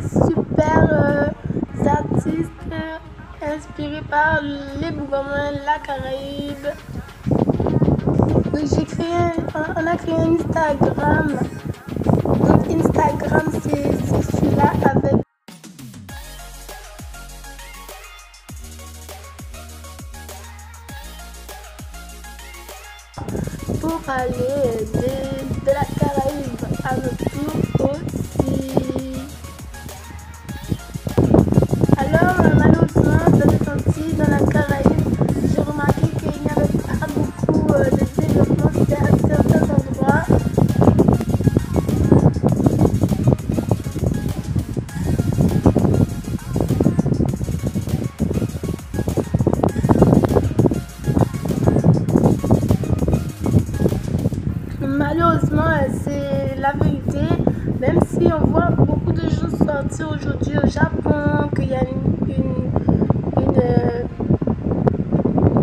super artistes inspirés par les gouvernements, la Caraïbe. Donc on a créé un Instagram. Donc Instagram c'est celui-là avec pour parler de la Caraïbe à notre tour aussi. Alors malheureusement dans le sentier dans la Caraïbe, j'ai remarqué qu'il n'y avait pas beaucoup de développement à certains endroits. Malheureusement, c'est la vérité, même si on voit beaucoup de choses sortir aujourd'hui au Japon, qu'il y a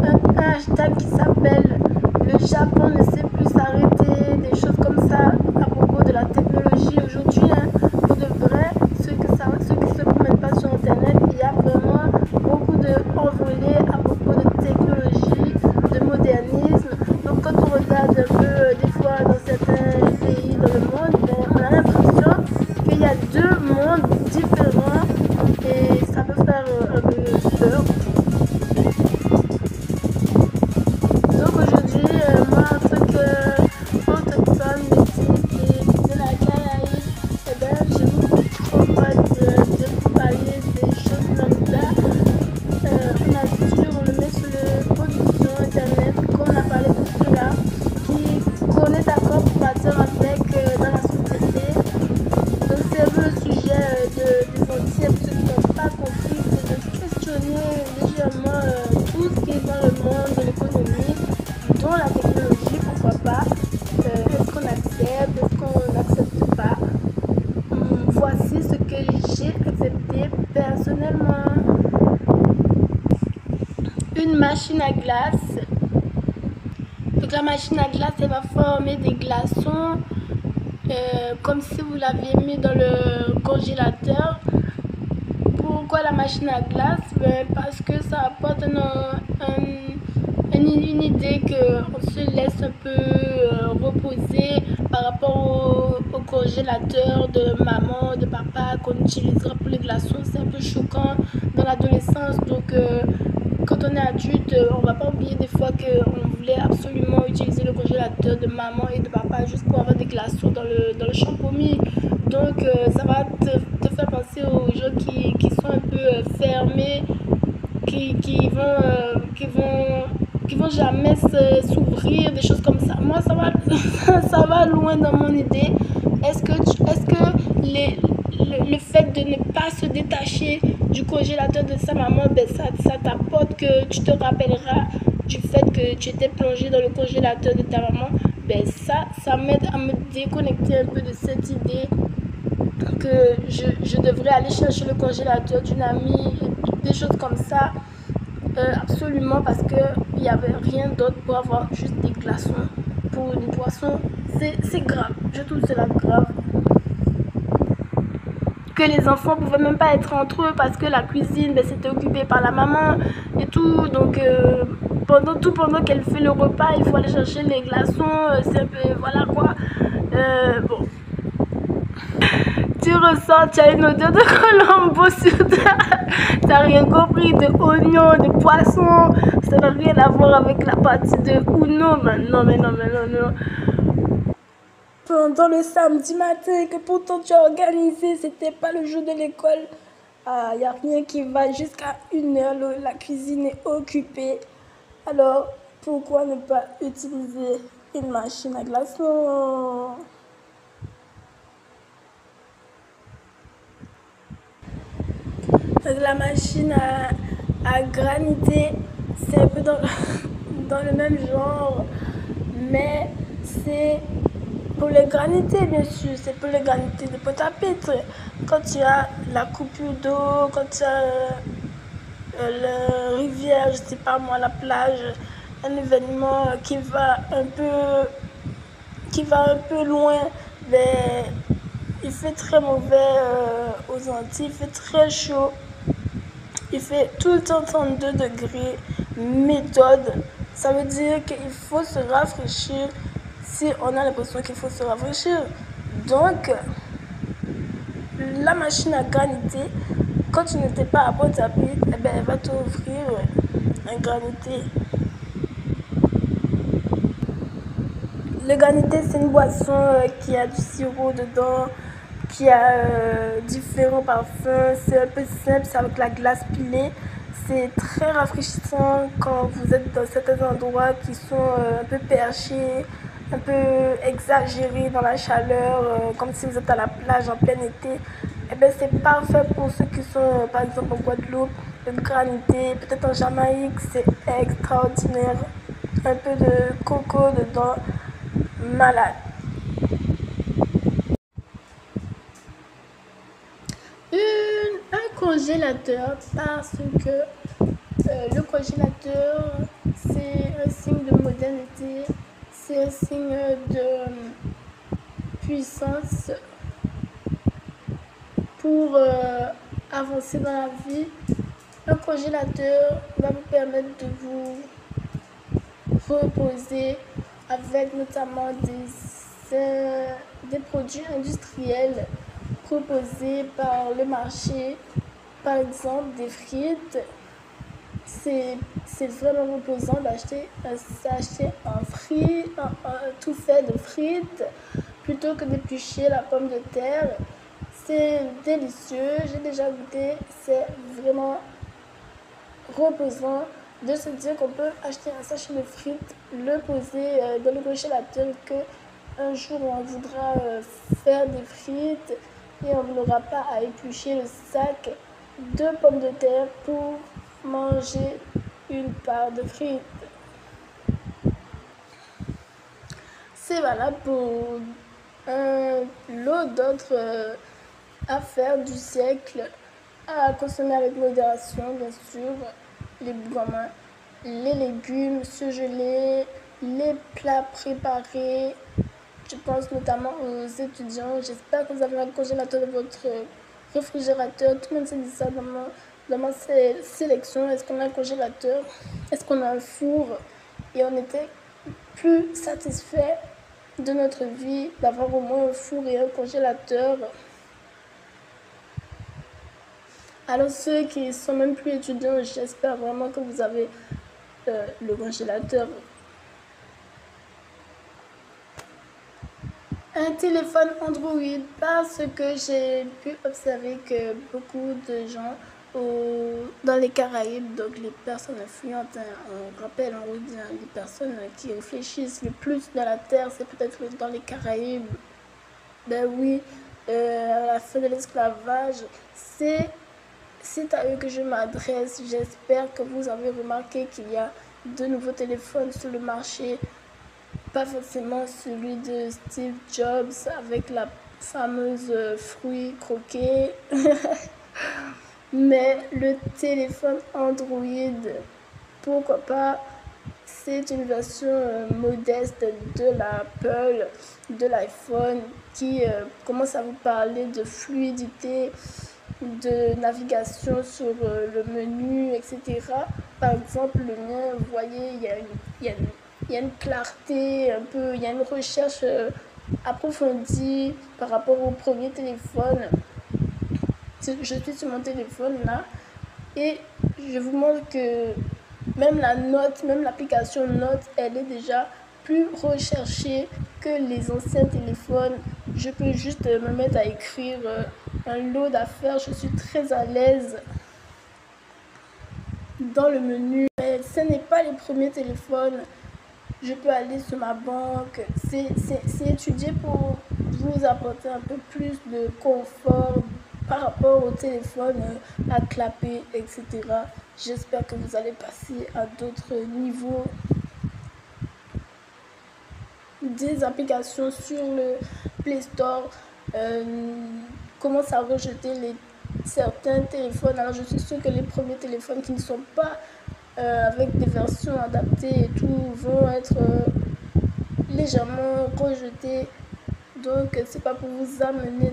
un hashtag qui s'appelle le Japon ne sait plus s'arrêter, des choses comme ça à propos de la technologie aujourd'hui. Pour de vrai, ceux qui se promènent pas sur internet, il y a vraiment beaucoup de envolées à propos de technologie, de modernisme. Donc quand on regarde un peu des fois dans certains pays dans le monde, on a l'impression qu'il y a deux mondes différents et ça peut faire un peu peur. Donc aujourd'hui, moi en tant qu'autochtone métisse de la Caraïbe, je vous propose de vous parler des choses lambda. On a vu, on le met sur le production internet, comme on a parlé de cela, qu'on est d'accord pour partir avec dans la société. Donc c'est un peu le sujet des entiers, ceux qui n'ont pas compris, c'est de questionner légèrement tout ce qui est dans le monde de l'économie, dont la technologie, pourquoi pas. Est-ce qu'on accepte, est-ce qu'on n'accepte pas? Voici ce que j'ai accepté personnellement. Une machine à glace. Donc la machine à glace, elle va former des glaçons comme si vous l'aviez mis dans le congélateur. Pourquoi la machine à glace? Parce que ça apporte une idée qu'on se laisse un peu reposer par rapport au congélateur de maman, de papa qu'on utilisera pour les glaçons. C'est un peu choquant dans l'adolescence. Donc quand on est adulte, on va pas oublier des fois qu'on voulait absolument utiliser le congélateur de maman et de papa juste pour avoir des glaçons dans le champomis. Donc ça va te faire penser aux gens qui sont un peu fermés, qui vont jamais s'ouvrir, des choses comme ça. Moi ça va ça va loin dans mon idée. Est-ce que le fait de ne pas se détacher du congélateur de sa maman, ça t'apporte que tu te rappelleras du fait que tu étais plongé dans le congélateur de ta maman? Ça m'aide à me déconnecter un peu de cette idée que je devrais aller chercher le congélateur d'une amie, des choses comme ça. Absolument, parce qu'il n'y avait rien d'autre pour avoir juste des glaçons pour une boisson. C'est grave, je trouve cela grave. Que les enfants pouvaient même pas être entre eux parce que la cuisine c'était occupé par la maman et tout. Donc pendant qu'elle fait le repas, il faut aller chercher les glaçons. C'est un peu voilà quoi. Bon. Tu ressens, tu as une odeur de Colombo sur toi. Tu n'as rien compris de oignon, de poisson. Ça n'a rien à voir avec la partie de Uno. Mais non. Pendant le samedi matin que pourtant tu as organisé, c'était pas le jour de l'école. Il n'y a rien qui va jusqu'à 1h, la cuisine est occupée. Alors pourquoi ne pas utiliser une machine à glaçons? Donc la machine à graniter, c'est un peu dans le même genre, mais c'est pour le graniter, bien sûr, c'est pour le graniter de pot à pitre. Quand tu as la coupure d'eau, quand tu as la rivière, je sais pas moi, la plage, un événement qui va un peu loin, il fait très mauvais aux Antilles, il fait très chaud. Il fait tout le temps 32 degrés, méthode. Ça veut dire qu'il faut se rafraîchir si on a l'impression qu'il faut se rafraîchir. Donc, la machine à graniter, quand tu n'étais pas à Pointe-à-Pitre, eh ben, elle va t'offrir un granité. Le granité, c'est une boisson qui a du sirop dedans, qui a différents parfums. C'est un peu simple, c'est avec la glace pilée. C'est très rafraîchissant quand vous êtes dans certains endroits qui sont un peu perchés, un peu exagérés dans la chaleur, comme si vous êtes à la plage en plein été. Eh bien, c'est parfait pour ceux qui sont, par exemple, en Guadeloupe, le granité, peut-être en Jamaïque, c'est extraordinaire. Un peu de coco dedans, malade. Un congélateur, parce que le congélateur, c'est un signe de modernité, c'est un signe de puissance pour avancer dans la vie. Un congélateur va vous permettre de vous reposer avec notamment des produits industriels proposés par le marché. Par exemple, des frites. C'est vraiment reposant d'acheter un sachet tout fait de frites plutôt que d'éplucher la pomme de terre. C'est délicieux, j'ai déjà goûté, c'est vraiment reposant de se dire qu'on peut acheter un sachet de frites, le poser dans le congélateur, que un jour on voudra faire des frites et on n'aura pas à éplucher le sac de pommes de terre pour manger une part de frites. C'est valable pour un lot d'autres affaires du siècle à consommer avec modération, bien sûr. Les gourmands, les légumes surgelés, les plats préparés. Je pense notamment aux étudiants. J'espère que vous avez un congélateur dans votre réfrigérateur. Tout le monde s'est dit ça dans ma sélection. Est-ce qu'on a un congélateur? Est-ce qu'on a un four? Et on était plus satisfait de notre vie d'avoir au moins un four et un congélateur. Alors ceux qui sont même plus étudiants, j'espère vraiment que vous avez le congélateur. Un téléphone Android, parce que j'ai pu observer que beaucoup de gens dans les Caraïbes, donc les personnes influentes, on rappelle, on dit, les personnes qui réfléchissent le plus dans la Terre, c'est peut-être dans les Caraïbes. Ben oui, à la fin de l'esclavage, c'est à eux que je m'adresse. J'espère que vous avez remarqué qu'il y a de nouveaux téléphones sur le marché. Pas forcément celui de Steve Jobs avec la fameuse fruit croqué, mais le téléphone Android, pourquoi pas. C'est une version modeste de l'Apple, de l'iPhone, qui commence à vous parler de fluidité, de navigation sur le menu, etc. Par exemple, le mien, vous voyez, il y a une clarté, un peu, il y a une recherche approfondie par rapport au premier téléphone. Je suis sur mon téléphone là et je vous montre que même l'application Note, elle est déjà plus recherchée que les anciens téléphones. Je peux juste me mettre à écrire un lot d'affaires. Je suis très à l'aise dans le menu. Mais ce n'est pas les premiers téléphones. Je peux aller sur ma banque. C'est étudié pour vous apporter un peu plus de confort par rapport au téléphone à clapper, etc. J'espère que vous allez passer à d'autres niveaux. Des applications sur le Play Store commencent à rejeter certains téléphones. Alors je suis sûre que les premiers téléphones qui ne sont pas avec des versions adaptées et tout vont être légèrement rejetés. Donc c'est pas pour vous amener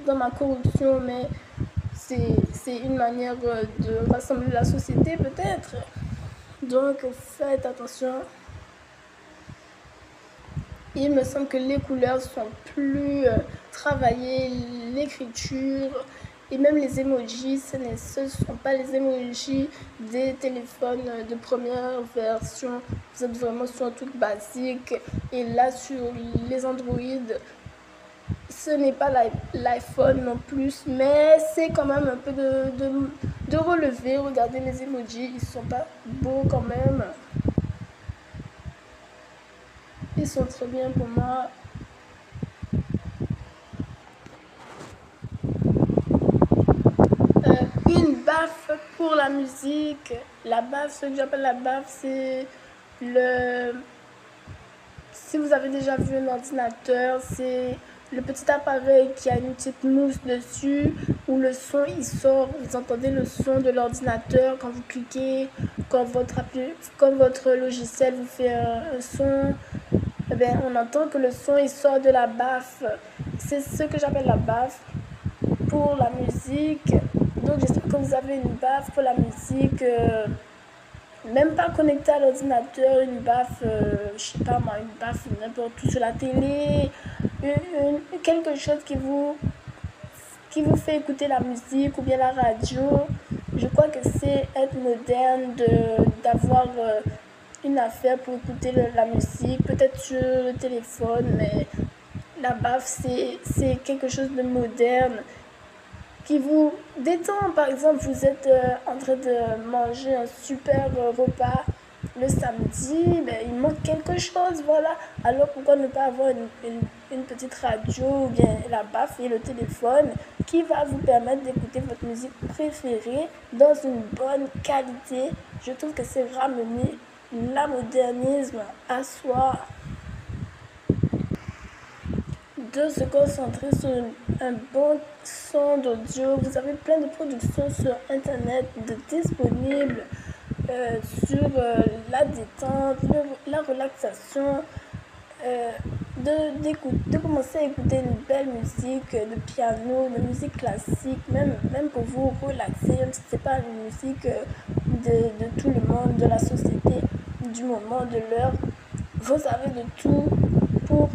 dans ma corruption, mais c'est une manière de rassembler la société peut-être. Donc faites attention. Il me semble que les couleurs sont plus travaillées, l'écriture et même les emojis, ce ne sont pas les emojis des téléphones de première version. Vous êtes vraiment sur un truc basique. Et là, sur les Android, ce n'est pas l'iPhone non plus, mais c'est quand même un peu de relevé. Regardez les emojis, ils sont pas beaux quand même. Ils sont très bien pour moi. Une baffe pour la musique. La baffe, ce que j'appelle la baffe, c'est le... Si vous avez déjà vu un ordinateur, c'est le petit appareil qui a une petite mousse dessus où le son il sort. Vous entendez le son de l'ordinateur quand vous cliquez, quand votre logiciel vous fait un son. Eh bien, on entend que le son il sort de la baffe. C'est ce que j'appelle la baffe pour la musique. Donc j'espère que vous avez une baffe pour la musique. Même pas connecté à l'ordinateur, une baffe, je sais pas moi, une baffe n'importe où sur la télé, quelque chose qui vous fait écouter la musique ou bien la radio. Je crois que c'est être moderne d'avoir une affaire pour écouter la musique, peut-être sur le téléphone, mais la baffe c'est quelque chose de moderne qui vous détend. Par exemple, vous êtes en train de manger un super repas le samedi, mais il manque quelque chose, voilà. Alors pourquoi ne pas avoir une petite radio ou bien la baffe et le téléphone qui va vous permettre d'écouter votre musique préférée dans une bonne qualité. Je trouve que c'est ramener la modernisme à soi, de se concentrer sur un bon son d'audio. Vous avez plein de productions sur internet disponibles sur la détente, la relaxation, de commencer à écouter une belle musique de piano, de musique classique, même pour vous relaxer, même si ce n'est pas une musique de tout le monde, de la société, du moment, de l'heure. Vous avez de tout pour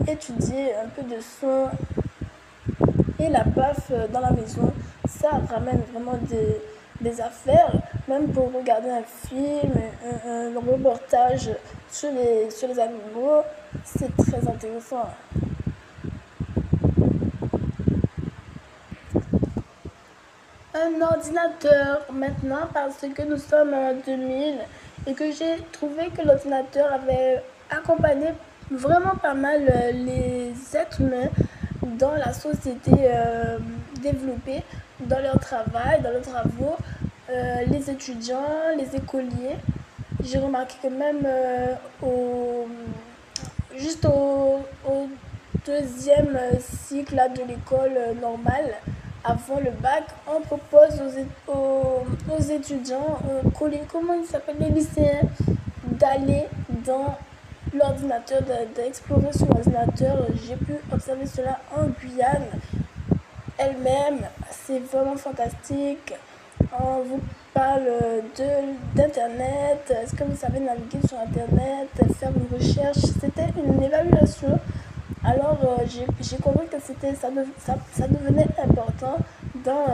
étudier un peu de son. Et la baffe dans la maison, ça ramène vraiment des affaires, même pour regarder un film, un reportage sur les animaux, c'est très intéressant. Un ordinateur maintenant, parce que nous sommes en 2000 et que j'ai trouvé que l'ordinateur avait accompagné vraiment pas mal les êtres humains dans la société développée, dans leur travail, dans leurs travaux, les étudiants, les écoliers. J'ai remarqué que même juste au deuxième cycle là, de l'école normale, avant le bac, on propose aux étudiants, comment ils s'appellent, les lycéens, d'aller dans l'ordinateur, d'explorer sur l'ordinateur. J'ai pu observer cela en Guyane elle-même. C'est vraiment fantastique. On vous parle d'internet. Est-ce que vous savez naviguer sur internet, faire une recherche? C'était une évaluation. Alors j'ai compris que ça devenait important dans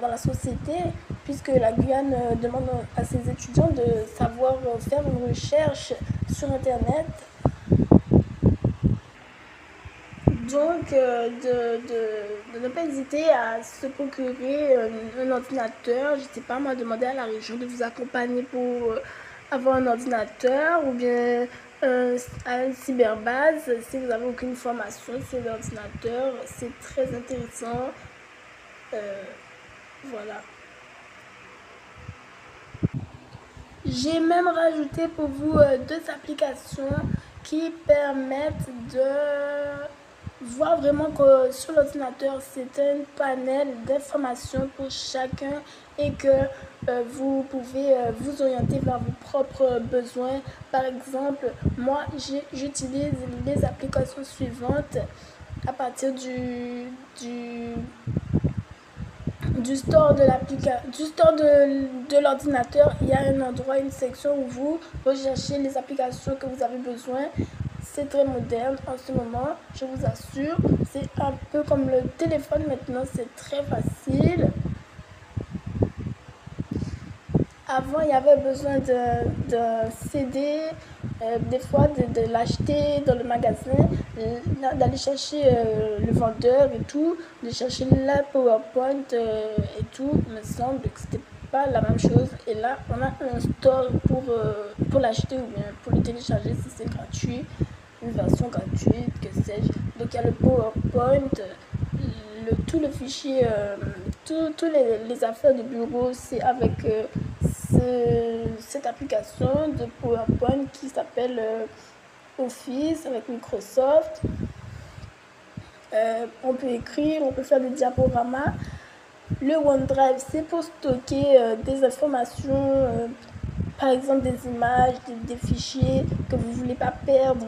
la société, puisque la Guyane demande à ses étudiants de savoir faire une recherche sur internet. Donc de ne pas hésiter à se procurer un ordinateur. Je ne sais pas, moi, demander à la région de vous accompagner pour avoir un ordinateur, ou bien à une cyberbase si vous n'avez aucune formation sur l'ordinateur. C'est très intéressant. Voilà. J'ai même rajouté pour vous deux applications qui permettent voir vraiment que sur l'ordinateur, c'est un panel d'informations pour chacun et que vous pouvez vous orienter vers vos propres besoins. Par exemple, moi, j'utilise les applications suivantes à partir du store de l'ordinateur. Il y a un endroit, une section où vous recherchez les applications que vous avez besoin. C'est très moderne en ce moment, je vous assure. C'est un peu comme le téléphone maintenant, c'est très facile. Avant, il y avait besoin de CD, des fois de l'acheter dans le magasin, d'aller chercher le vendeur et tout, de chercher la PowerPoint et tout. Il me semble que c'était pas la même chose. Et là, on a un store pour l'acheter ou bien pour le télécharger si c'est gratuit, une version gratuite, que sais-je. Donc il y a le PowerPoint, tout le fichier, tous les affaires de bureau, c'est avec cette application de PowerPoint qui s'appelle Office avec Microsoft. On peut écrire, on peut faire des diaporamas. Le OneDrive, c'est pour stocker des informations, par exemple des images, des fichiers que vous ne voulez pas perdre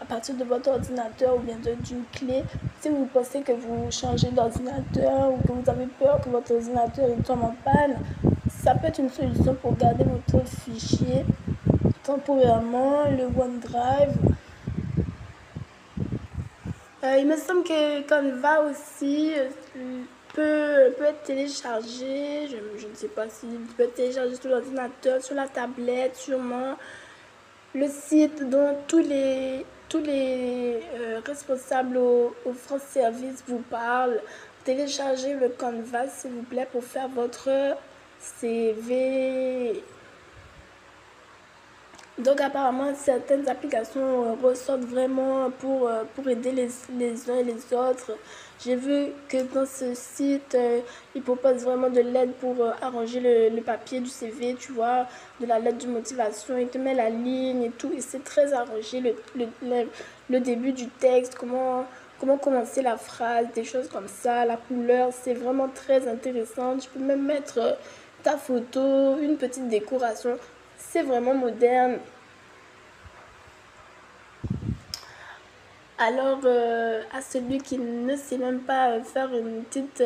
à partir de votre ordinateur ou bien d'une clé. Si vous pensez que vous changez d'ordinateur ou que vous avez peur que votre ordinateur tombe en panne, ça peut être une solution pour garder votre fichier temporairement. Le OneDrive. Il me semble que Canva aussi peut être téléchargé. Je ne sais pas s'il peut être téléchargé sur l'ordinateur, sur la tablette, sûrement. Le site dont tous les responsables au France Service vous parlent. Téléchargez le Canva, s'il vous plaît, pour faire votre CV. Donc apparemment, certaines applications ressortent vraiment pour aider les uns et les autres. J'ai vu que dans ce site, ils proposent vraiment de l'aide pour arranger le papier du CV, tu vois, de la lettre de motivation. Ils te mettent la ligne et tout. Et c'est très arrangé, le début du texte, comment commencer la phrase, des choses comme ça. La couleur, c'est vraiment très intéressant. Tu peux même mettre ta photo, une petite décoration. C'est vraiment moderne. Alors, à celui qui ne sait même pas faire une petite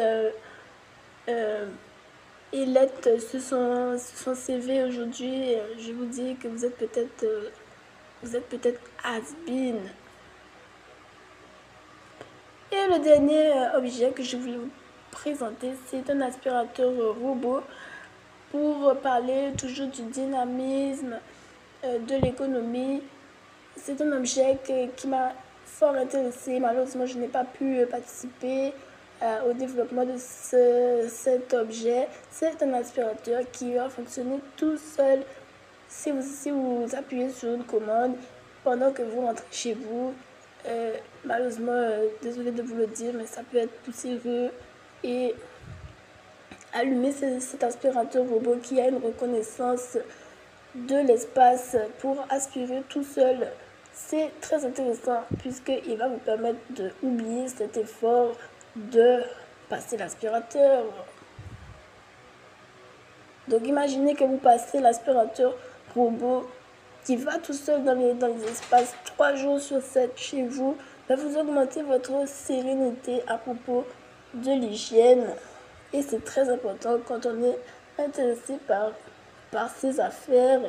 lettre sur son CV aujourd'hui, je vous dis que vous êtes peut-être has-been. Et le dernier objet que je voulais vous présenter, c'est un aspirateur robot pour parler toujours du dynamisme de l'économie. C'est un objet qui m'a fort intéressé. Malheureusement, je n'ai pas pu participer au développement de cet objet. C'est un aspirateur qui va fonctionner tout seul si vous appuyez sur une commande pendant que vous rentrez chez vous. Malheureusement, désolé de vous le dire, mais ça peut être poussiéreux. Et allumer cet aspirateur robot qui a une reconnaissance de l'espace pour aspirer tout seul, c'est très intéressant puisqu'il va vous permettre d'oublier cet effort de passer l'aspirateur. Donc imaginez que vous passez l'aspirateur robot qui va tout seul dans les espaces 3 jours sur 7 chez vous, va vous augmenter votre sérénité à propos de l'hygiène. Et c'est très important quand on est intéressé par ces affaires.